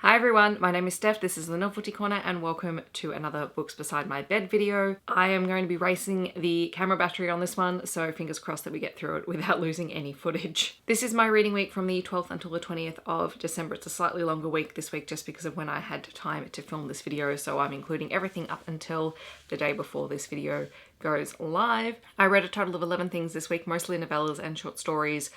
Hi everyone, my name is Steph, this is the Novelty Corner and welcome to another Books Beside My Bed video. I am going to be racing the camera battery on this one, so fingers crossed that we get through it without losing any footage. This is my reading week from the 12th until the 20th of December. It's a slightly longer week this week just because of when I had time to film this video, so I'm including everything up until the day before this video goes live. I read a total of 11 things this week, mostly novellas and short stories,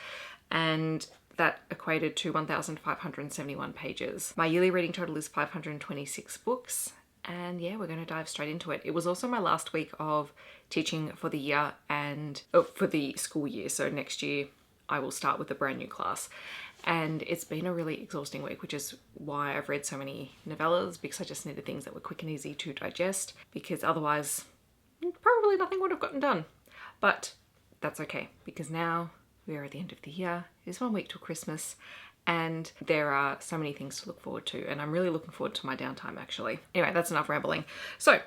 and that equated to 1,571 pages. My yearly reading total is 526 books, and yeah, we're going to dive straight into it. It was also my last week of teaching for the year and for the school year, so next year I will start with a brand new class. And it's been a really exhausting week, which is why I've read so many novellas, because I just needed things that were quick and easy to digest, because otherwise probably nothing would have gotten done. But that's okay, because now we are at the end of the year. It is 1 week till Christmas and there are so many things to look forward to, and I'm really looking forward to my downtime actually. Anyway, that's enough rambling. So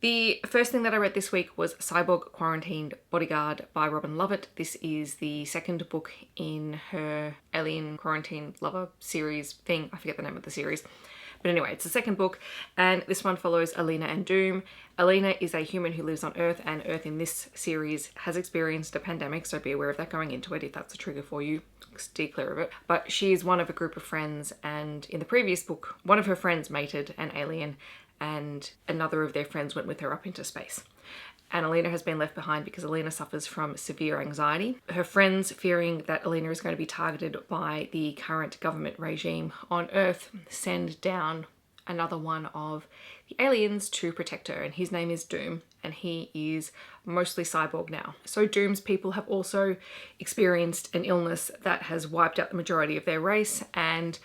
the first thing that I read this week was Cyborg Quarantined Bodyguard by Robin Lovett. This is the second book in her Alien Quarantine Lover series thing. I forget the name of the series. But anyway, it's the second book, and this one follows Alina and Doom. Alina is a human who lives on Earth, and Earth in this series has experienced a pandemic, so be aware of that going into it if that's a trigger for you. Steer clear of it. But she's one of a group of friends, and in the previous book, one of her friends mated an alien, and another of their friends went with her up into space. And Alina has been left behind because Alina suffers from severe anxiety. Her friends, fearing that Alina is going to be targeted by the current government regime on Earth, send down another one of the aliens to protect her, and his name is Doom, and he is mostly cyborg now. So Doom's people have also experienced an illness that has wiped out the majority of their race and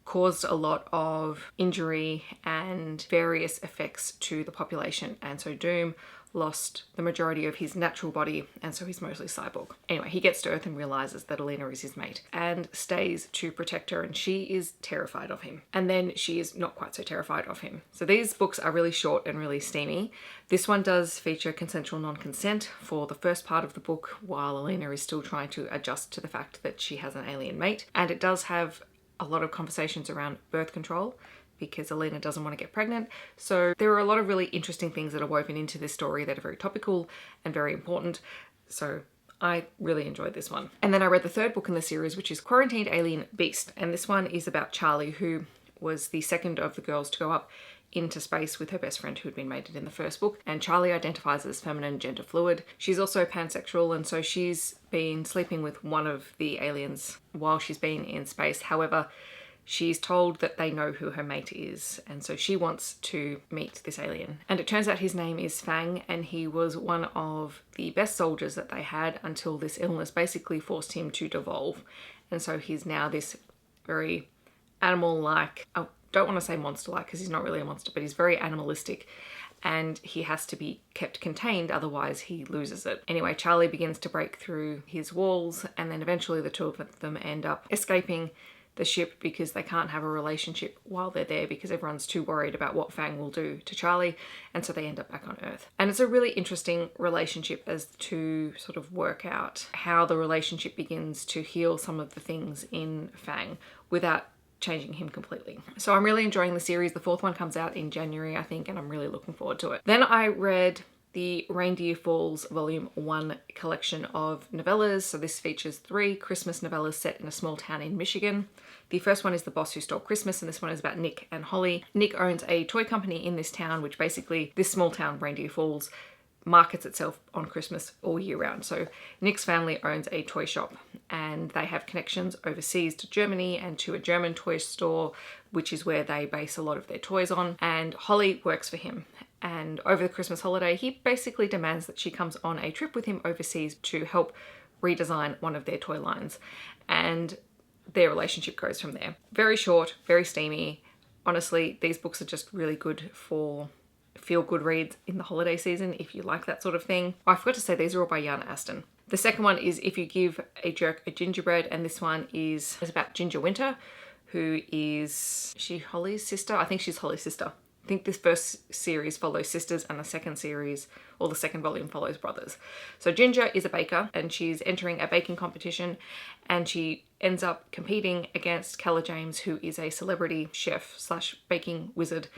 caused a lot of injury and various effects to the population, and so Doom lost the majority of his natural body, and so he's mostly cyborg. Anyway, he gets to Earth and realizes that Alina is his mate and stays to protect her, and she is terrified of him. And then she is not quite so terrified of him. So these books are really short and really steamy. This one does feature consensual non-consent for the first part of the book, while Alina is still trying to adjust to the fact that she has an alien mate. And it does have a lot of conversations around birth control, because Alina doesn't want to get pregnant. So there are a lot of really interesting things that are woven into this story that are very topical and very important. So I really enjoyed this one. And then I read the third book in the series, which is Quarantined Alien Beast. And this one is about Charlie, who was the second of the girls to go up into space with her best friend who had been mated in the first book. And Charlie identifies as feminine gender fluid. She's also pansexual, and so she's been sleeping with one of the aliens while she's been in space. However, she's told that they know who her mate is, and so she wants to meet this alien. And it turns out his name is Fang, and he was one of the best soldiers that they had until this illness basically forced him to devolve. And so he's now this very animal-like, I don't want to say monster-like because he's not really a monster, but he's very animalistic, and he has to be kept contained, otherwise he loses it. Anyway, Charlie begins to break through his walls, and then eventually the two of them end up escaping the ship because they can't have a relationship while they're there because everyone's too worried about what Fang will do to Charlie, and so they end up back on Earth. And it's a really interesting relationship as to sort of work out how the relationship begins to heal some of the things in Fang without changing him completely. So I'm really enjoying the series. The fourth one comes out in January, I think, and I'm really looking forward to it. Then I read the Reindeer Falls Volume 1 collection of novellas. So this features 3 Christmas novellas set in a small town in Michigan. The first one is The Boss Who Stole Christmas, and this one is about Nick and Holly. Nick owns a toy company in this town, which basically, this small town, Reindeer Falls, markets itself on Christmas all year round. So Nick's family owns a toy shop, and they have connections overseas to Germany and to a German toy store, which is where they base a lot of their toys on. And Holly works for him. And over the Christmas holiday, he basically demands that she comes on a trip with him overseas to help redesign one of their toy lines. And their relationship goes from there. Very short, very steamy. Honestly, these books are just really good for feel-good reads in the holiday season if you like that sort of thing. Oh, I forgot to say, these are all by Yana Aston. The second one is If You Give a Jerk a Gingerbread, and this one is about Ginger Winter, who is she Holly's sister? I think she's Holly's sister. think this first series follows sisters and the second series, or the second volume, follows brothers. So Ginger is a baker and she's entering a baking competition, and she ends up competing against Keller James, who is a celebrity chef slash baking wizard.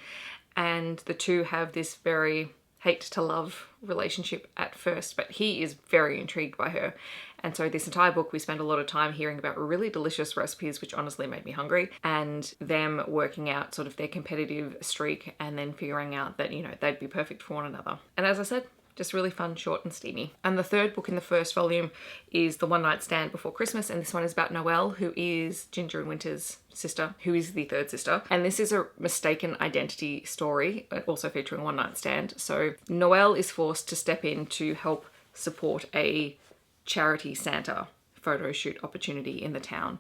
And the two have this very hate to love relationship at first, but he is very intrigued by her. And so this entire book, we spend a lot of time hearing about really delicious recipes, which honestly made me hungry, and them working out sort of their competitive streak and then figuring out that, you know, they'd be perfect for one another. And as I said, just really fun, short and steamy. And the third book in the first volume is The One Night Stand Before Christmas, and this one is about Noelle, who is Ginger and Winter's sister, who is the third sister. And this is a mistaken identity story, also featuring one night stand. So Noelle is forced to step in to help support a charity Santa photo shoot opportunity in the town,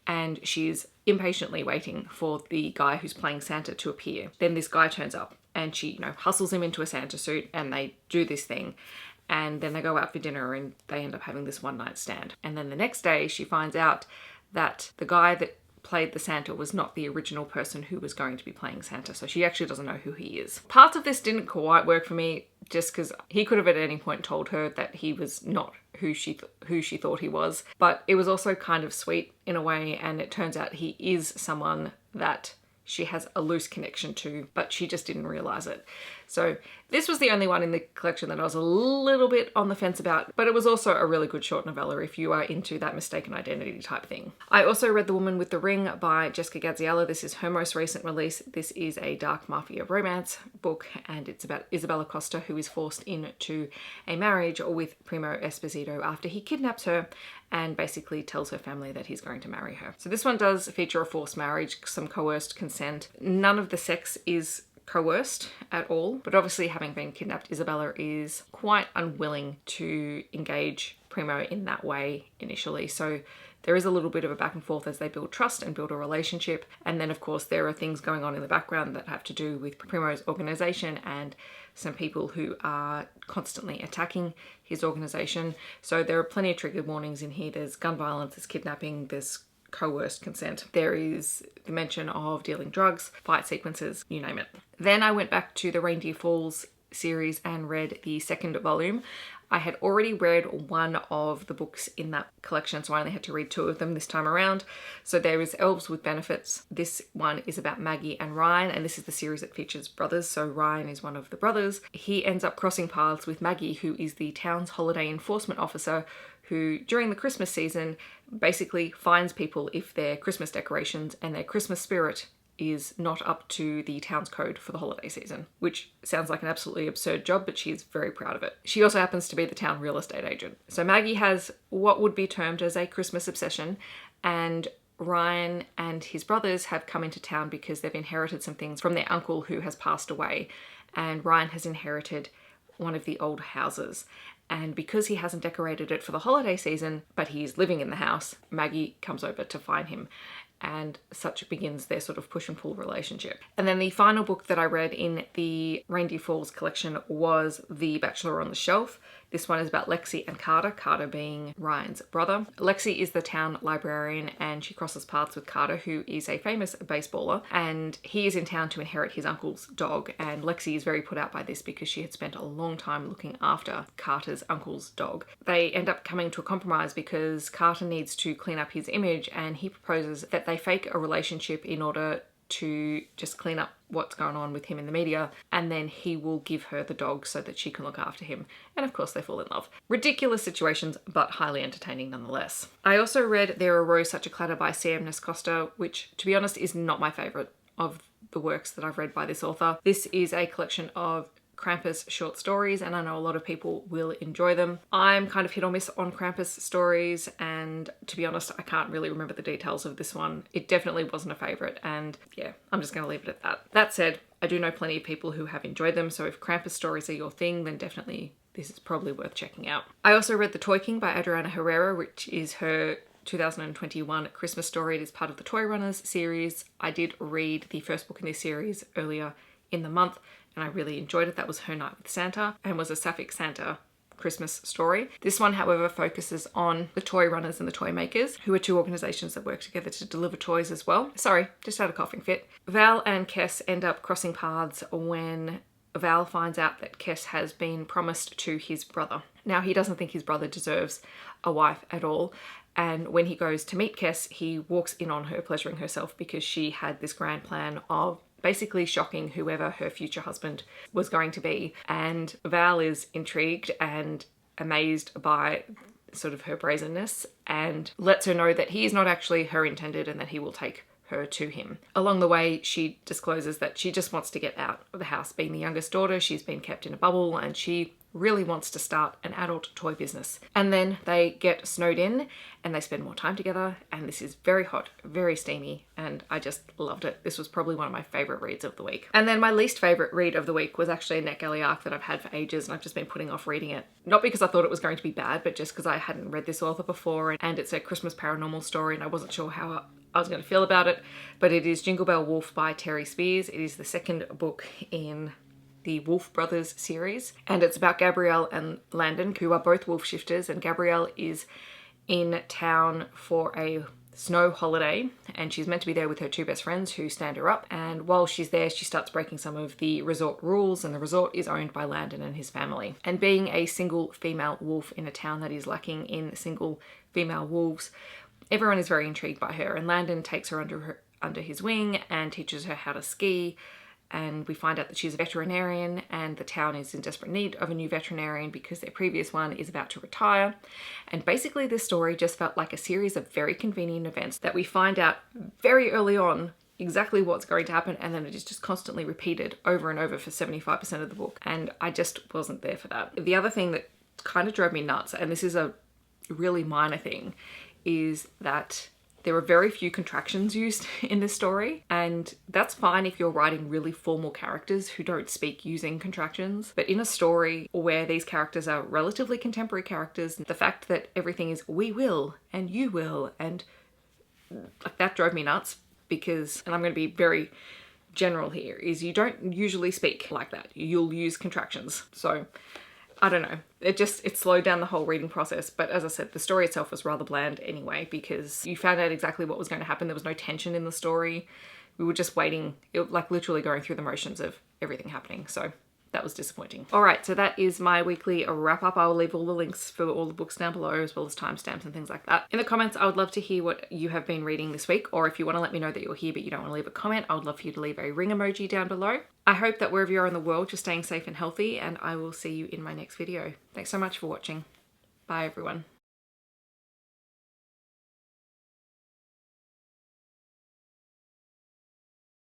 and she's impatiently waiting for the guy who's playing Santa to appear. Then this guy turns up and she, you know, hustles him into a Santa suit, and they do this thing, and then they go out for dinner and they end up having this one night stand. And then the next day she finds out that the guy that played the Santa was not the original person who was going to be playing Santa, so she actually doesn't know who he is. Parts of this didn't quite work for me, just because he could have at any point told her that he was not who she thought he was, but it was also kind of sweet in a way, and it turns out he is someone that she has a loose connection to, but she just didn't realize it. So this was the only one in the collection that I was a little bit on the fence about, but it was also a really good short novella if you are into that mistaken identity type thing. I also read The Woman with the Ring by Jessica Gadziala. This is her most recent release. This is a dark mafia romance book, and it's about Isabella Costa, who is forced into a marriage with Primo Esposito after he kidnaps her and basically tells her family that he's going to marry her. So this one does feature a forced marriage, some coerced consent. None of the sex is coerced at all, but obviously, having been kidnapped, Isabella is quite unwilling to engage Primo in that way initially. So there is a little bit of a back and forth as they build trust and build a relationship. And then of course there are things going on in the background that have to do with Primo's organization and some people who are constantly attacking his organization. So there are plenty of trigger warnings in here. There's gun violence, there's kidnapping, there's coerced consent. There is the mention of dealing drugs, fight sequences, you name it. Then I went back to the Reindeer Falls series and read the second volume. I had already read one of the books in that collection, so I only had to read two of them this time around. So there is Elves with Benefits. This one is about Maggie and Ryan, and this is the series that features brothers. So Ryan is one of the brothers. He ends up crossing paths with Maggie, who is the town's holiday enforcement officer, who during the Christmas season basically fines people if their Christmas decorations and their Christmas spirit is not up to the town's code for the holiday season, which sounds like an absolutely absurd job, but she is very proud of it. She also happens to be the town real estate agent. So Maggie has what would be termed as a Christmas obsession, and Ryan and his brothers have come into town because they've inherited some things from their uncle who has passed away, and Ryan has inherited one of the old houses. And because he hasn't decorated it for the holiday season, but he's living in the house, Maggie comes over to find him. And such begins their sort of push and pull relationship. And then the final book that I read in the Reindeer Falls collection was The Bachelor on the Shelf. This one is about Lexi and Carter, Carter being Ryan's brother. Lexi is the town librarian, and she crosses paths with Carter, who is a famous baseballer, and he is in town to inherit his uncle's dog. And Lexi is very put out by this because she had spent a long time looking after Carter's uncle's dog. They end up coming to a compromise because Carter needs to clean up his image, and he proposes that they fake a relationship in order to just clean up what's going on with him in the media, and then he will give her the dog so that she can look after him. And of course they fall in love. Ridiculous situations, but highly entertaining nonetheless. I also read There Arose Such a Clatter by Sam Nescosta, which to be honest is not my favourite of the works that I've read by this author. This is a collection of Krampus short stories, and I know a lot of people will enjoy them. I'm kind of hit or miss on Krampus stories, and to be honest, I can't really remember the details of this one. It definitely wasn't a favourite, and yeah, I'm just going to leave it at that. That said, I do know plenty of people who have enjoyed them, so if Krampus stories are your thing, then definitely this is probably worth checking out. I also read The Toy King by Adriana Herrera, which is her 2021 Christmas story. It is part of the Toy Runners series. I did read the first book in this series earlier in the month, and I really enjoyed it. That was Her Night with Santa, and was a sapphic Santa Christmas story. This one, however, focuses on the toy runners and the toy makers, who are two organisations that work together to deliver toys as well. Sorry, just had a coughing fit. Val and Kes end up crossing paths when Val finds out that Kes has been promised to his brother. Now, he doesn't think his brother deserves a wife at all. And when he goes to meet Kes, he walks in on her pleasuring herself because she had this grand plan of basically shocking whoever her future husband was going to be. And Val is intrigued and amazed by sort of her brazenness and lets her know that he is not actually her intended and that he will take her to him. Along the way, she discloses that she just wants to get out of the house. Being the youngest daughter, she's been kept in a bubble and she really wants to start an adult toy business. And then they get snowed in and they spend more time together, and this is very hot, very steamy, and I just loved it. This was probably one of my favourite reads of the week. And then my least favourite read of the week was actually a NetGalley arc that I've had for ages and I've just been putting off reading it. Not because I thought it was going to be bad, but just because I hadn't read this author before, and it's a Christmas paranormal story and I wasn't sure how I was going to feel about it. But it is Jingle Bell Wolf by Terry Spears. It is the second book in the Wolf Brothers series, and it's about Gabrielle and Landon, who are both wolf shifters, and Gabrielle is in town for a snow holiday and she's meant to be there with her two best friends who stand her up, and while she's there she starts breaking some of the resort rules, and the resort is owned by Landon and his family. And being a single female wolf in a town that is lacking in single female wolves, everyone is very intrigued by her, and Landon takes her under his wing and teaches her how to ski. And we find out that she's a veterinarian, and the town is in desperate need of a new veterinarian because their previous one is about to retire. And basically this story just felt like a series of very convenient events that we find out very early on exactly what's going to happen, and then it is just constantly repeated over and over for 75% of the book, and I just wasn't there for that. The other thing that kind of drove me nuts, and this is a really minor thing, is that there are very few contractions used in this story, and that's fine if you're writing really formal characters who don't speak using contractions. But in a story where these characters are relatively contemporary characters, the fact that everything is "we will" and "you will" and like that drove me nuts because, and I'm going to be very general here, is you don't usually speak like that. You'll use contractions. So I don't know. It slowed down the whole reading process. But as I said, the story itself was rather bland anyway, because you found out exactly what was going to happen. There was no tension in the story. We were just waiting, like literally going through the motions of everything happening. So that was disappointing. All right, so that is my weekly wrap up. I will leave all the links for all the books down below, as well as timestamps and things like that. In the comments, I would love to hear what you have been reading this week, or if you want to let me know that you're here but you don't want to leave a comment, I would love for you to leave a ring emoji down below. I hope that wherever you are in the world, you're staying safe and healthy, and I will see you in my next video. Thanks so much for watching. Bye everyone.